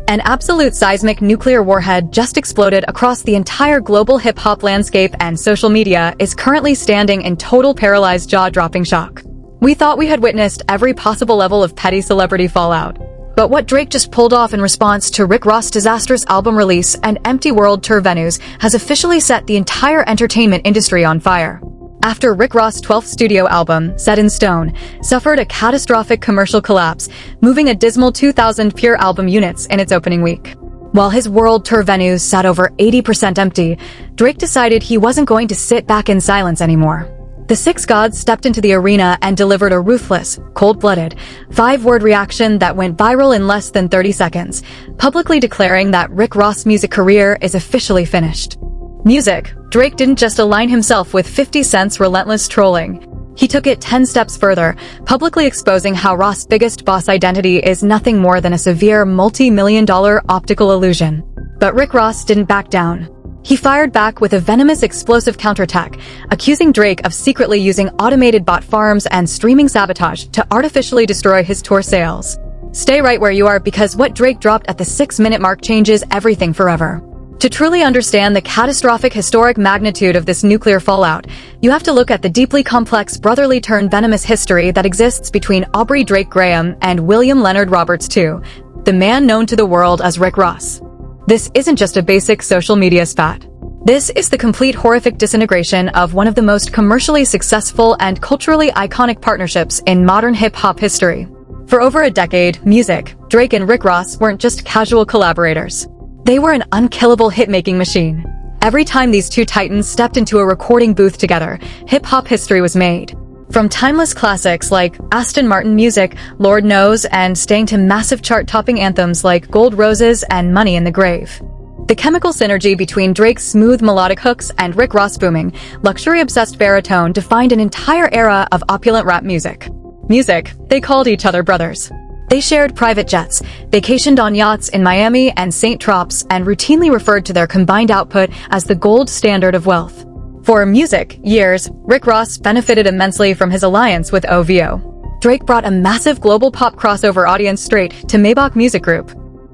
An absolute seismic nuclear warhead just exploded across the entire global hip-hop landscape, and social media is currently standing in total paralyzed jaw-dropping shock. We thought we had witnessed every possible level of petty celebrity fallout. But what Drake just pulled off in response to Rick Ross' disastrous album release and empty world tour venues has officially set the entire entertainment industry on fire. After Rick Ross' 12th studio album, Set in Stone, suffered a catastrophic commercial collapse, moving a dismal 2,000 pure album units in its opening week. While his world tour venues sat over 80% empty, Drake decided he wasn't going to sit back in silence anymore. The Six Gods stepped into the arena and delivered a ruthless, cold-blooded, 5-word reaction that went viral in less than 30 seconds, publicly declaring that Rick Ross' music career is officially finished. Music. Drake didn't just align himself with 50 Cent's relentless trolling. He took it 10 steps further, publicly exposing how Ross' biggest boss identity is nothing more than a severe multi-million-dollar optical illusion. But Rick Ross didn't back down. He fired back with a venomous explosive counterattack, accusing Drake of secretly using automated bot farms and streaming sabotage to artificially destroy his tour sales. Stay right where you are, because what Drake dropped at the 6-minute mark changes everything forever. To truly understand the catastrophic historic magnitude of this nuclear fallout, you have to look at the deeply complex brotherly-turned-venomous history that exists between Aubrey Drake Graham and William Leonard Roberts II, the man known to the world as Rick Ross. This isn't just a basic social media spat. This is the complete horrific disintegration of one of the most commercially successful and culturally iconic partnerships in modern hip-hop history. For over a decade, music, Drake and Rick Ross weren't just casual collaborators. They were an unkillable hit-making machine. Every time these two titans stepped into a recording booth together, hip-hop history was made. From timeless classics like Aston Martin Music, Lord Knows, and staying to massive chart-topping anthems like Gold Roses and Money in the Grave. The chemical synergy between Drake's smooth melodic hooks and Rick Ross' booming, luxury-obsessed baritone defined an entire era of opulent rap music. They called each other brothers. They shared private jets, vacationed on yachts in Miami and St. Tropez, and routinely referred to their combined output as the gold standard of wealth. For music years, Rick Ross benefited immensely from his alliance with OVO. Drake brought a massive global pop crossover audience straight to Maybach Music Group.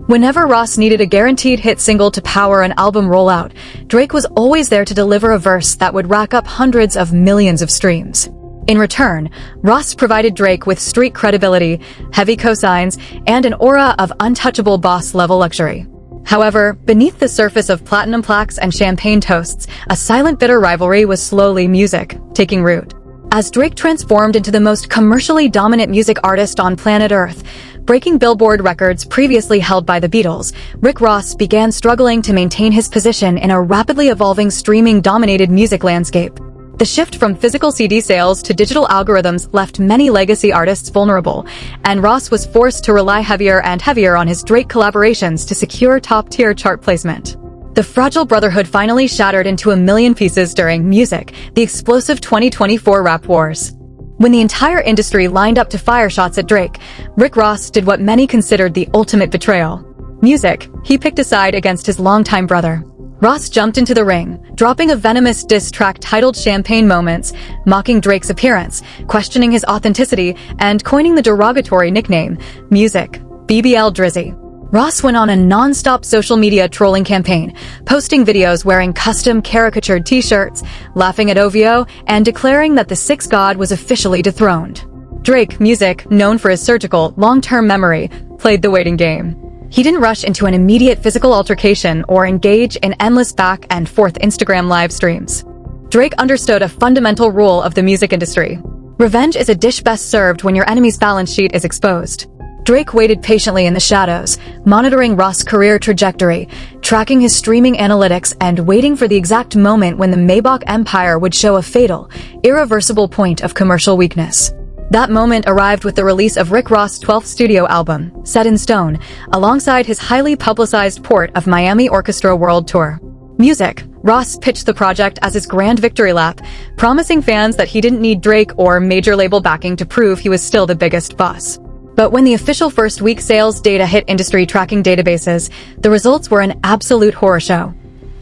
Whenever Ross needed a guaranteed hit single to power an album rollout, Drake was always there to deliver a verse that would rack up hundreds of millions of streams. In return, Ross provided Drake with street credibility, heavy cosigns, and an aura of untouchable boss-level luxury. However, beneath the surface of platinum plaques and champagne toasts, a silent bitter rivalry was slowly taking root. As Drake transformed into the most commercially dominant music artist on planet Earth, breaking Billboard records previously held by the Beatles, Rick Ross began struggling to maintain his position in a rapidly evolving streaming-dominated music landscape. The shift from physical CD sales to digital algorithms left many legacy artists vulnerable, and Ross was forced to rely heavier and heavier on his Drake collaborations to secure top-tier chart placement. The fragile brotherhood finally shattered into a million pieces during Music, the explosive 2024 rap wars. When the entire industry lined up to fire shots at Drake, Rick Ross did what many considered the ultimate betrayal. Music, he picked a side against his longtime brother. Ross jumped into the ring, dropping a venomous diss track titled Champagne Moments, mocking Drake's appearance, questioning his authenticity, and coining the derogatory nickname, Music, BBL Drizzy. Ross went on a non-stop social media trolling campaign, posting videos wearing custom caricatured t-shirts, laughing at OVO, and declaring that the Sixth God was officially dethroned. Drake, Music, known for his surgical, long-term memory, played the waiting game. He didn't rush into an immediate physical altercation or engage in endless back and forth Instagram live streams. Drake understood a fundamental rule of the music industry. Revenge is a dish best served when your enemy's balance sheet is exposed. Drake waited patiently in the shadows, monitoring Ross' career trajectory, tracking his streaming analytics, and waiting for the exact moment when the Maybach empire would show a fatal, irreversible point of commercial weakness. That moment arrived with the release of Rick Ross' 12th studio album, Set in Stone, alongside his highly publicized port of Miami Orchestra World Tour. Music. Ross pitched the project as his grand victory lap, promising fans that he didn't need Drake or major label backing to prove he was still the biggest boss. But when the official first-week sales data hit industry tracking databases, the results were an absolute horror show.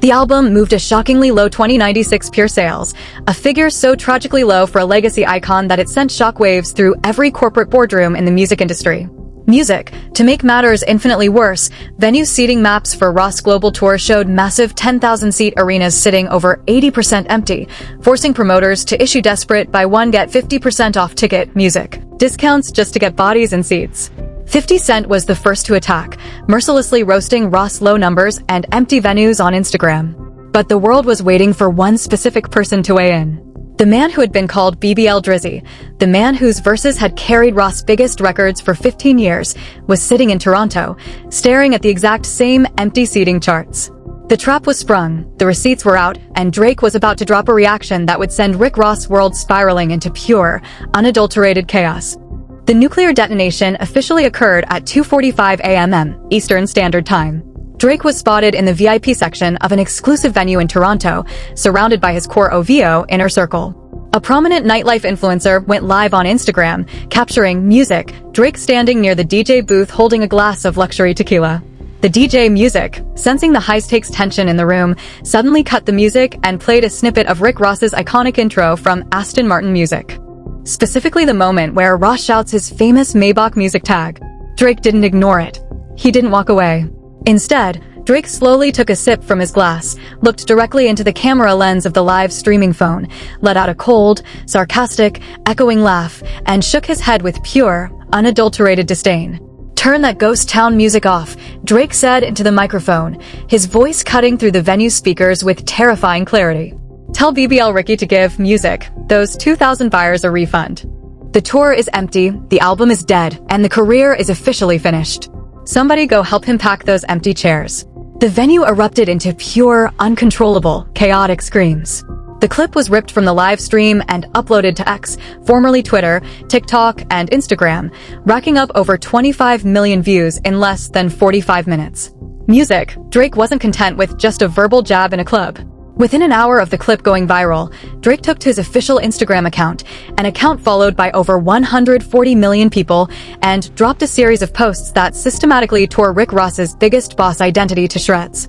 The album moved a shockingly low 2096 pure sales, a figure so tragically low for a legacy icon that it sent shockwaves through every corporate boardroom in the music industry. Music. To make matters infinitely worse, venue seating maps for Ross' global tour showed massive 10,000-seat arenas sitting over 80% empty, forcing promoters to issue desperate buy one get 50% off ticket music discounts just to get bodies and seats. 50 Cent was the first to attack, mercilessly roasting Ross' low numbers and empty venues on Instagram. But the world was waiting for one specific person to weigh in. The man who had been called BBL Drizzy, the man whose verses had carried Ross' biggest records for 15 years, was sitting in Toronto, staring at the exact same empty seating charts. The trap was sprung, the receipts were out, and Drake was about to drop a reaction that would send Rick Ross' world spiraling into pure, unadulterated chaos. The nuclear detonation officially occurred at 2:45 a.m. Eastern Standard Time. Drake was spotted in the VIP section of an exclusive venue in Toronto, surrounded by his core OVO inner circle. A prominent nightlife influencer went live on Instagram, capturing Music, Drake standing near the DJ booth holding a glass of luxury tequila. The DJ Music, sensing the high-stakes tension in the room, suddenly cut the music and played a snippet of Rick Ross's iconic intro from Aston Martin Music. Specifically the moment where Ross shouts his famous Maybach music tag. Drake didn't ignore it. He didn't walk away. Instead, Drake slowly took a sip from his glass, looked directly into the camera lens of the live streaming phone, let out a cold, sarcastic, echoing laugh, and shook his head with pure, unadulterated disdain. "Turn that ghost town music off," Drake said into the microphone, his voice cutting through the venue speakers with terrifying clarity. "Tell BBL Ricky to give Music, those 2,000 buyers a refund. The tour is empty, the album is dead, and the career is officially finished. Somebody go help him pack those empty chairs." The venue erupted into pure, uncontrollable, chaotic screams. The clip was ripped from the live stream and uploaded to X, formerly Twitter, TikTok, and Instagram, racking up over 25 million views in less than 45 minutes. Music. Drake wasn't content with just a verbal jab in a club. Within an hour of the clip going viral, Drake took to his official Instagram account, an account followed by over 140 million people, and dropped a series of posts that systematically tore Rick Ross's biggest boss identity to shreds.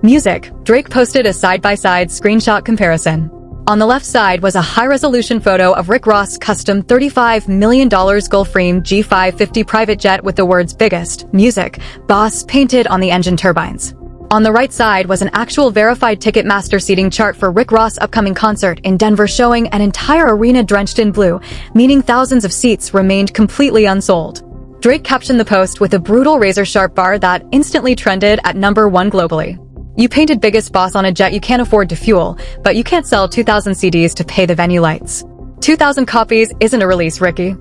Music. Drake posted a side-by-side screenshot comparison. On the left side was a high-resolution photo of Rick Ross' custom $35 million Gulfstream G550 private jet with the words "Biggest, Music, Boss" painted on the engine turbines. On the right side was an actual verified Ticketmaster seating chart for Rick Ross' upcoming concert in Denver showing an entire arena drenched in blue, meaning thousands of seats remained completely unsold. Drake captioned the post with a brutal razor-sharp bar that instantly trended at #1 globally. "You painted Biggest Boss on a jet you can't afford to fuel, but you can't sell 2,000 CDs to pay the venue lights. 2,000 copies isn't a release, Ricky.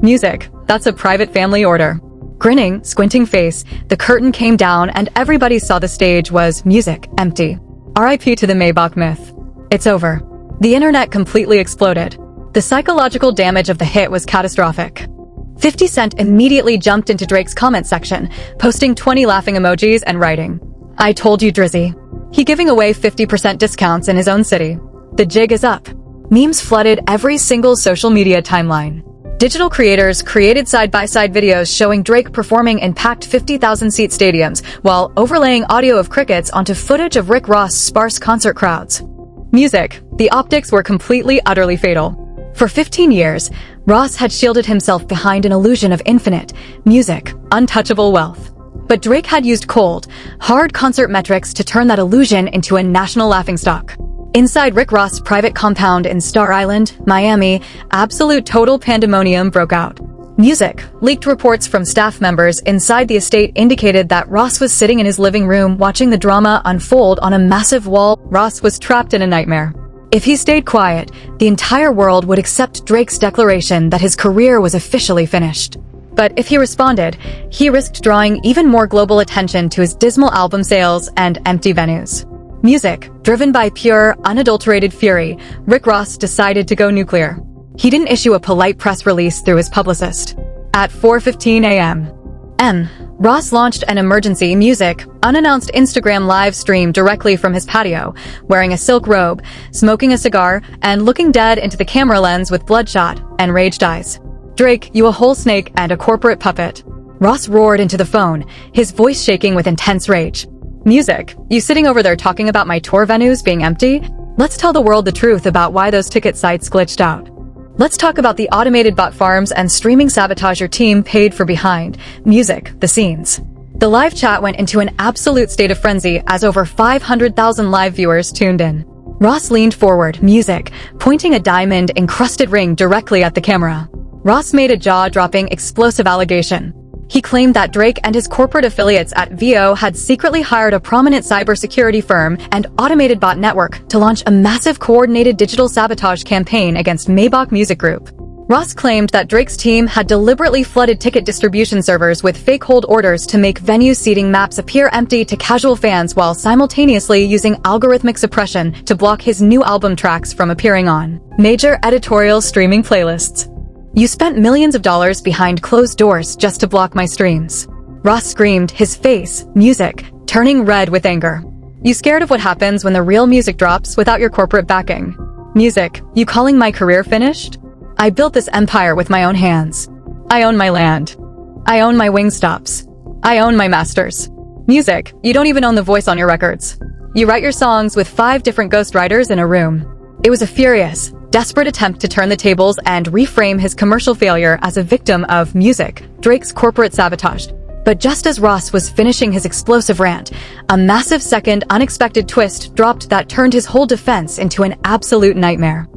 Music. That's a private family order." Grinning, squinting face, the curtain came down and everybody saw the stage was Music, empty. RIP to the Maybach myth. It's over. The internet completely exploded. The psychological damage of the hit was catastrophic. 50 Cent immediately jumped into Drake's comment section, posting 20 laughing emojis and writing, "I told you, Drizzy." He giving away 50% discounts in his own city. The jig is up. Memes flooded every single social media timeline. Digital creators created side-by-side videos showing Drake performing in packed 50,000-seat stadiums while overlaying audio of crickets onto footage of Rick Ross' sparse concert crowds. Music. The optics were completely, utterly fatal. For 15 years, Ross had shielded himself behind an illusion of infinite, music, untouchable wealth. But Drake had used cold, hard concert metrics to turn that illusion into a national laughingstock. Inside Rick Ross' private compound in Star Island, Miami, absolute total pandemonium broke out. Music. Leaked reports from staff members inside the estate indicated that Ross was sitting in his living room watching the drama unfold on a massive wall. Ross was trapped in a nightmare. If he stayed quiet, the entire world would accept Drake's declaration that his career was officially finished. But if he responded, he risked drawing even more global attention to his dismal album sales and empty venues. Music. Driven by pure, unadulterated fury, Rick Ross decided to go nuclear. He didn't issue a polite press release through his publicist. At 4:15 a.m., Ross launched an emergency Music, unannounced Instagram live stream directly from his patio, wearing a silk robe, smoking a cigar, and looking dead into the camera lens with bloodshot, enraged eyes. "Drake, you a whole snake and a corporate puppet." Ross roared into the phone, his voice shaking with intense rage. "Music, you sitting over there talking about my tour venues being empty? Let's tell the world the truth about why those ticket sites glitched out." Let's talk about the automated bot farms and streaming sabotage your team paid for behind music, the scenes. The live chat went into an absolute state of frenzy as over 500,000 live viewers tuned in. Ross leaned forward, music, pointing a diamond-encrusted ring directly at the camera. Ross made a jaw-dropping, explosive allegation. He claimed that Drake and his corporate affiliates at VO had secretly hired a prominent cybersecurity firm and automated bot network to launch a massive coordinated digital sabotage campaign against Maybach Music Group. Ross claimed that Drake's team had deliberately flooded ticket distribution servers with fake hold orders to make venue seating maps appear empty to casual fans while simultaneously using algorithmic suppression to block his new album tracks from appearing on major editorial streaming playlists. "You spent millions of dollars behind closed doors just to block my streams," Ross screamed, his face, music, turning red with anger. "You scared of what happens when the real music drops without your corporate backing? Music, you calling my career finished? I built this empire with my own hands. I own my land. I own my wing stops. I own my masters. Music, you don't even own the voice on your records. You write your songs with 5 different ghostwriters in a room." It was a furious, desperate attempt to turn the tables and reframe his commercial failure as a victim of music, Drake's corporate sabotage. But just as Ross was finishing his explosive rant, a massive second unexpected twist dropped that turned his whole defense into an absolute nightmare.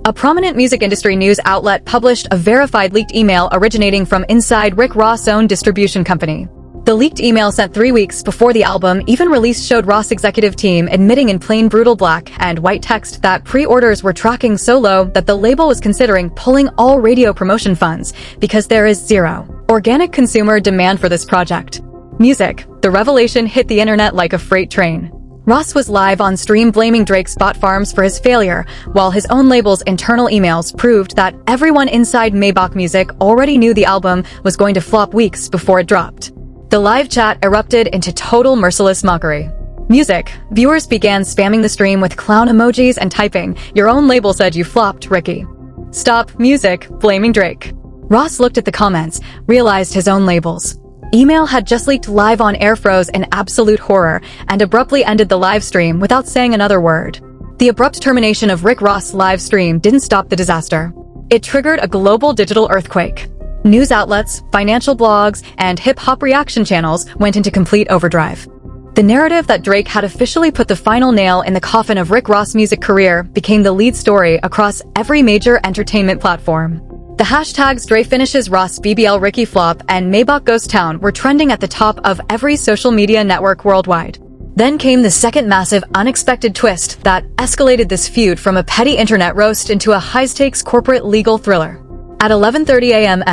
A prominent music industry news outlet published a verified leaked email originating from inside Rick Ross' own distribution company. The leaked email sent 3 weeks before the album even released showed Ross' executive team admitting in plain brutal black and white text that pre-orders were tracking so low that the label was considering pulling all radio promotion funds because there is zero organic consumer demand for this project. Music, the revelation hit the internet like a freight train. Ross was live on stream blaming Drake's bot farms for his failure, while his own label's internal emails proved that everyone inside Maybach Music already knew the album was going to flop weeks before it dropped. The live chat erupted into total merciless mockery. Music, viewers began spamming the stream with clown emojis and typing, "Your own label said you flopped, Ricky. Stop, music, blaming Drake." Ross looked at the comments, realized his own labels. Email had just leaked live on air, froze in absolute horror, and abruptly ended the live stream without saying another word. The abrupt termination of Rick Ross' live stream didn't stop the disaster. It triggered a global digital earthquake. News outlets, financial blogs, and hip-hop reaction channels went into complete overdrive. The narrative that Drake had officially put the final nail in the coffin of Rick Ross' music career became the lead story across every major entertainment platform. The hashtags Dre finishes Ross BBL Ricky Flop and Maybach Ghost Town were trending at the top of every social media network worldwide. Then came the second massive, unexpected twist that escalated this feud from a petty internet roast into a high-stakes corporate legal thriller. At 11:30 a.m.,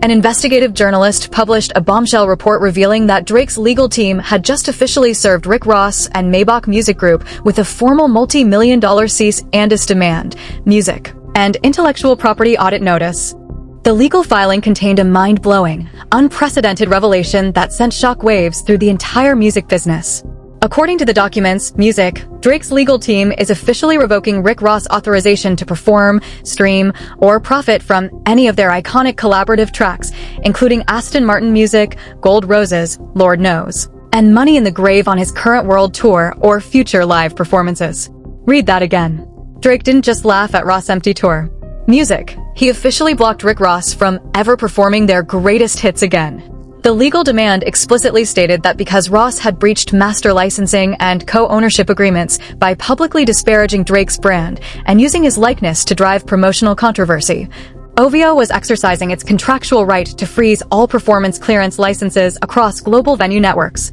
an investigative journalist published a bombshell report revealing that Drake's legal team had just officially served Rick Ross and Maybach Music Group with a formal multi-million-dollar cease and desist demand, music, and intellectual property audit notice. The legal filing contained a mind-blowing, unprecedented revelation that sent shockwaves through the entire music business. According to the documents, Music, Drake's legal team is officially revoking Rick Ross' authorization to perform, stream, or profit from any of their iconic collaborative tracks, including Aston Martin Music, Gold Roses, Lord Knows, and Money in the Grave on his current world tour or future live performances. Read that again. Drake didn't just laugh at Ross' empty tour. Music, he officially blocked Rick Ross from ever performing their greatest hits again. The legal demand explicitly stated that because Ross had breached master licensing and co-ownership agreements by publicly disparaging Drake's brand and using his likeness to drive promotional controversy, OVO was exercising its contractual right to freeze all performance clearance licenses across global venue networks.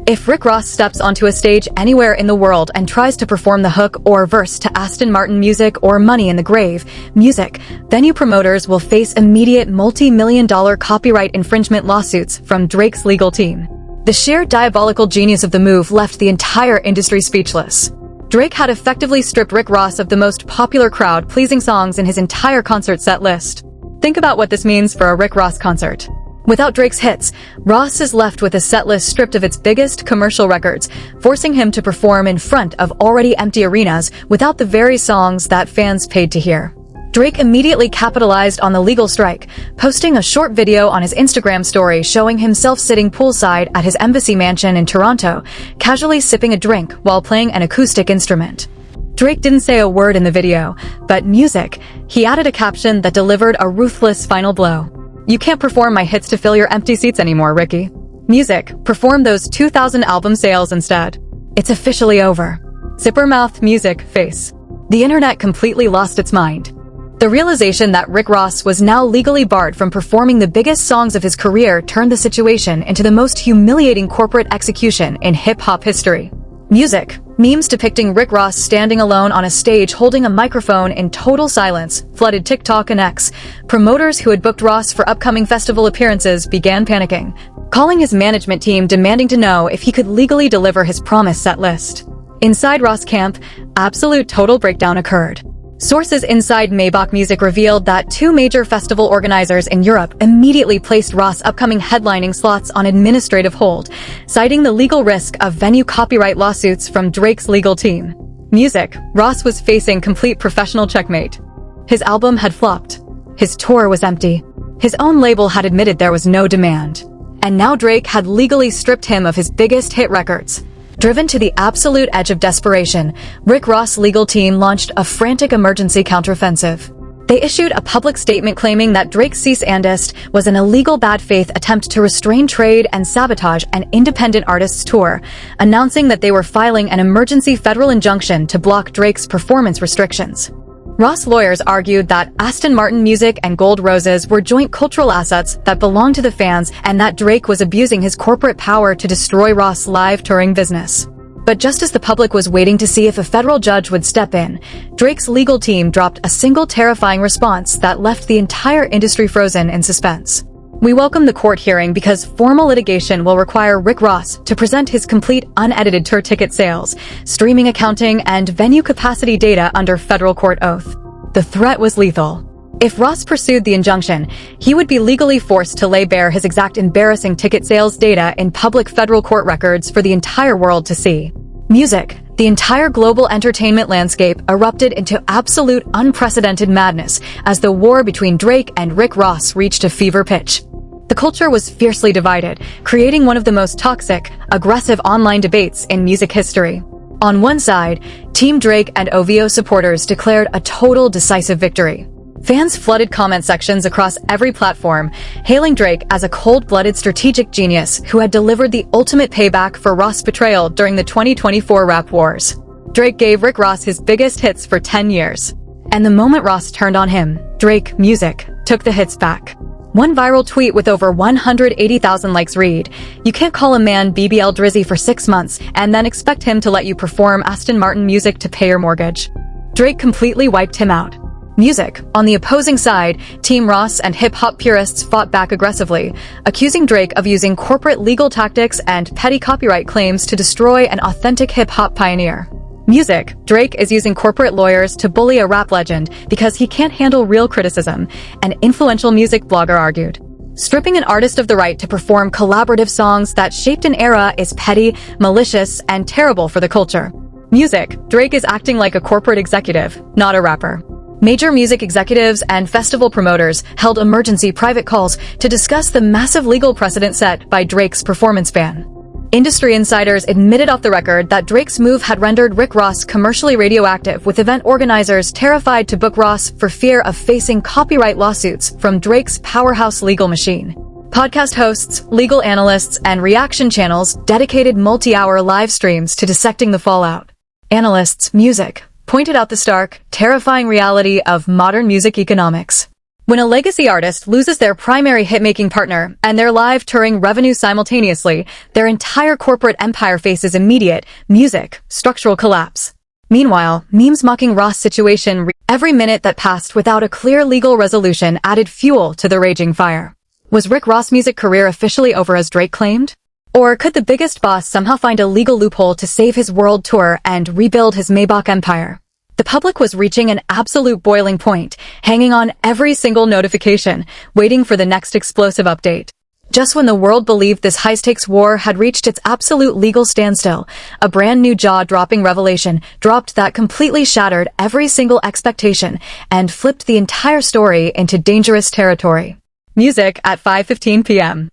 If Rick Ross steps onto a stage anywhere in the world and tries to perform the hook or verse to Aston Martin Music or Money in the Grave, Music, venue promoters will face immediate multi-million-dollar copyright infringement lawsuits from Drake's legal team. The sheer diabolical genius of the move left the entire industry speechless. Drake had effectively stripped Rick Ross of the most popular crowd-pleasing songs in his entire concert set list. Think about what this means for a Rick Ross concert. Without Drake's hits, Ross is left with a setlist stripped of its biggest commercial records, forcing him to perform in front of already empty arenas without the very songs that fans paid to hear. Drake immediately capitalized on the legal strike, posting a short video on his Instagram story showing himself sitting poolside at his embassy mansion in Toronto, casually sipping a drink while playing an acoustic instrument. Drake didn't say a word in the video, but music, he added a caption that delivered a ruthless final blow. "You can't perform my hits to fill your empty seats anymore, Ricky. Music, perform those 2,000 album sales instead. It's officially over." Zipper mouth, music, face. The internet completely lost its mind. The realization that Rick Ross was now legally barred from performing the biggest songs of his career turned the situation into the most humiliating corporate execution in hip-hop history. Music, memes depicting Rick Ross standing alone on a stage holding a microphone in total silence, flooded TikTok and X. Promoters who had booked Ross for upcoming festival appearances began panicking, calling his management team demanding to know if he could legally deliver his promised set list. Inside Ross camp, absolute total breakdown occurred. Sources inside Maybach Music revealed that two major festival organizers in Europe immediately placed Ross' upcoming headlining slots on administrative hold, citing the legal risk of venue copyright lawsuits from Drake's legal team. Music, Ross was facing complete professional checkmate. His album had flopped. His tour was empty. His own label had admitted there was no demand. And now Drake had legally stripped him of his biggest hit records. Driven to the absolute edge of desperation, Rick Ross' legal team launched a frantic emergency counteroffensive. They issued a public statement claiming that Drake's cease and desist was an illegal bad faith attempt to restrain trade and sabotage an independent artist's tour, announcing that they were filing an emergency federal injunction to block Drake's performance restrictions. Ross lawyers argued that Aston Martin Music and Gold Roses were joint cultural assets that belonged to the fans and that Drake was abusing his corporate power to destroy Ross' live touring business. But just as the public was waiting to see if a federal judge would step in, Drake's legal team dropped a single terrifying response that left the entire industry frozen in suspense. "We welcome the court hearing because formal litigation will require Rick Ross to present his complete unedited tour ticket sales, streaming accounting, and venue capacity data under federal court oath." The threat was lethal. If Ross pursued the injunction, he would be legally forced to lay bare his exact embarrassing ticket sales data in public federal court records for the entire world to see. Music, the entire global entertainment landscape erupted into absolute unprecedented madness as the war between Drake and Rick Ross reached a fever pitch. The culture was fiercely divided, creating one of the most toxic, aggressive online debates in music history. On one side, Team Drake and OVO supporters declared a total decisive victory. Fans flooded comment sections across every platform, hailing Drake as a cold-blooded strategic genius who had delivered the ultimate payback for Ross' betrayal during the 2024 rap wars. Drake gave Rick Ross his biggest hits for 10 years. And the moment Ross turned on him, Drake, music, took the hits back. One viral tweet with over 180,000 likes read, "You can't call a man BBL Drizzy for 6 months and then expect him to let you perform Aston Martin Music to pay your mortgage." Drake completely wiped him out. Music, on the opposing side, Team Ross and hip-hop purists fought back aggressively, accusing Drake of using corporate legal tactics and petty copyright claims to destroy an authentic hip-hop pioneer. Music, Drake is using corporate lawyers to bully a rap legend because he can't handle real criticism, an influential music blogger argued. Stripping an artist of the right to perform collaborative songs that shaped an era is petty, malicious, and terrible for the culture. Music, Drake is acting like a corporate executive, not a rapper. Major music executives and festival promoters held emergency private calls to discuss the massive legal precedent set by Drake's performance ban. Industry insiders admitted off the record that Drake's move had rendered Rick Ross commercially radioactive, with event organizers terrified to book Ross for fear of facing copyright lawsuits from Drake's powerhouse legal machine. Podcast hosts, legal analysts, and reaction channels dedicated multi-hour live streams to dissecting the fallout. Analysts, music, pointed out the stark, terrifying reality of modern music economics. When a legacy artist loses their primary hit-making partner and their live touring revenue simultaneously, their entire corporate empire faces immediate, music, structural collapse. Meanwhile, memes mocking Ross' situation every minute that passed without a clear legal resolution added fuel to the raging fire. Was Rick Ross' music career officially over as Drake claimed? Or could the biggest boss somehow find a legal loophole to save his world tour and rebuild his Maybach empire? The public was reaching an absolute boiling point, hanging on every single notification, waiting for the next explosive update. Just when the world believed this high-stakes war had reached its absolute legal standstill, a brand new jaw-dropping revelation dropped that completely shattered every single expectation and flipped the entire story into dangerous territory. Music at 5:15 p.m.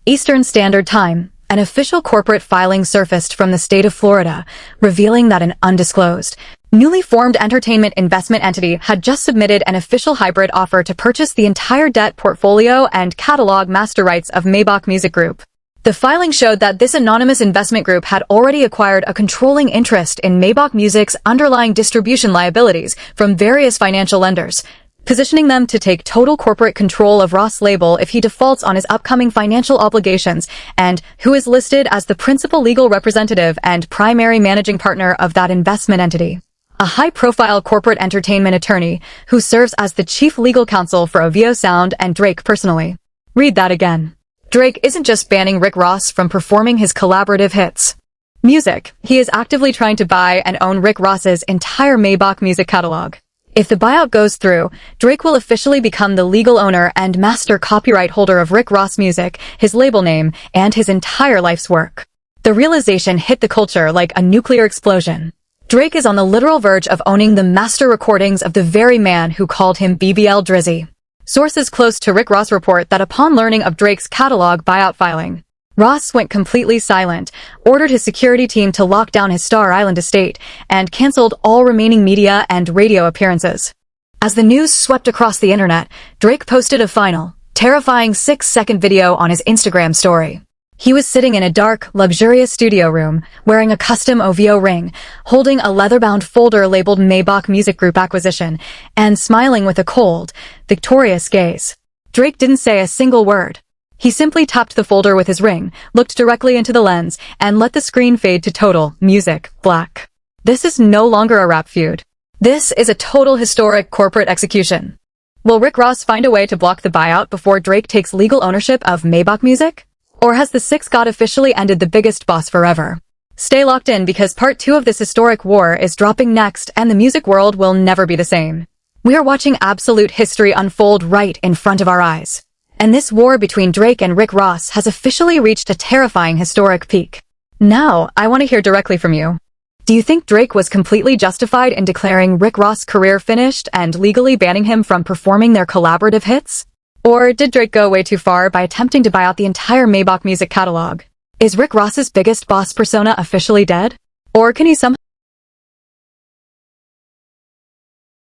Eastern Standard Time, An official corporate filing surfaced from the state of Florida, revealing that an undisclosed, newly formed entertainment investment entity had just submitted an official hybrid offer to purchase the entire debt portfolio and catalog master rights of Maybach Music Group. The filing showed that this anonymous investment group had already acquired a controlling interest in Maybach Music's underlying distribution liabilities from various financial lenders, positioning them to take total corporate control of Ross' label if he defaults on his upcoming financial obligations, and who is listed as the principal legal representative and primary managing partner of that investment entity. A high-profile corporate entertainment attorney who serves as the chief legal counsel for OVO Sound and Drake personally. Read that again. Drake isn't just banning Rick Ross from performing his collaborative hits music, he is actively trying to buy and own Rick Ross's entire Maybach music catalog. If the buyout goes through, Drake will officially become the legal owner and master copyright holder of Rick Ross music, his label name, and his entire life's work. The realization hit the culture like a nuclear explosion. Drake is on the literal verge of owning the master recordings of the very man who called him BBL Drizzy. Sources close to Rick Ross report that upon learning of Drake's catalog buyout filing, Ross went completely silent, ordered his security team to lock down his Star Island estate, and canceled all remaining media and radio appearances. As the news swept across the internet, Drake posted a final, terrifying 6-second video on his Instagram story. He was sitting in a dark, luxurious studio room, wearing a custom OVO ring, holding a leather-bound folder labeled Maybach Music Group Acquisition, and smiling with a cold, victorious gaze. Drake didn't say a single word. He simply tapped the folder with his ring, looked directly into the lens, and let the screen fade to total music black. This is no longer a rap feud. This is a total historic corporate execution. Will Rick Ross find a way to block the buyout before Drake takes legal ownership of Maybach Music? Or has the Six God officially ended the biggest boss forever? Stay locked in because part 2 of this historic war is dropping next and the music world will never be the same. We are watching absolute history unfold right in front of our eyes. And this war between Drake and Rick Ross has officially reached a terrifying historic peak. Now, I want to hear directly from you. Do you think Drake was completely justified in declaring Rick Ross' career finished and legally banning him from performing their collaborative hits? Or did Drake go way too far by attempting to buy out the entire Maybach music catalog? Is Rick Ross's biggest boss persona officially dead? Or can he somehow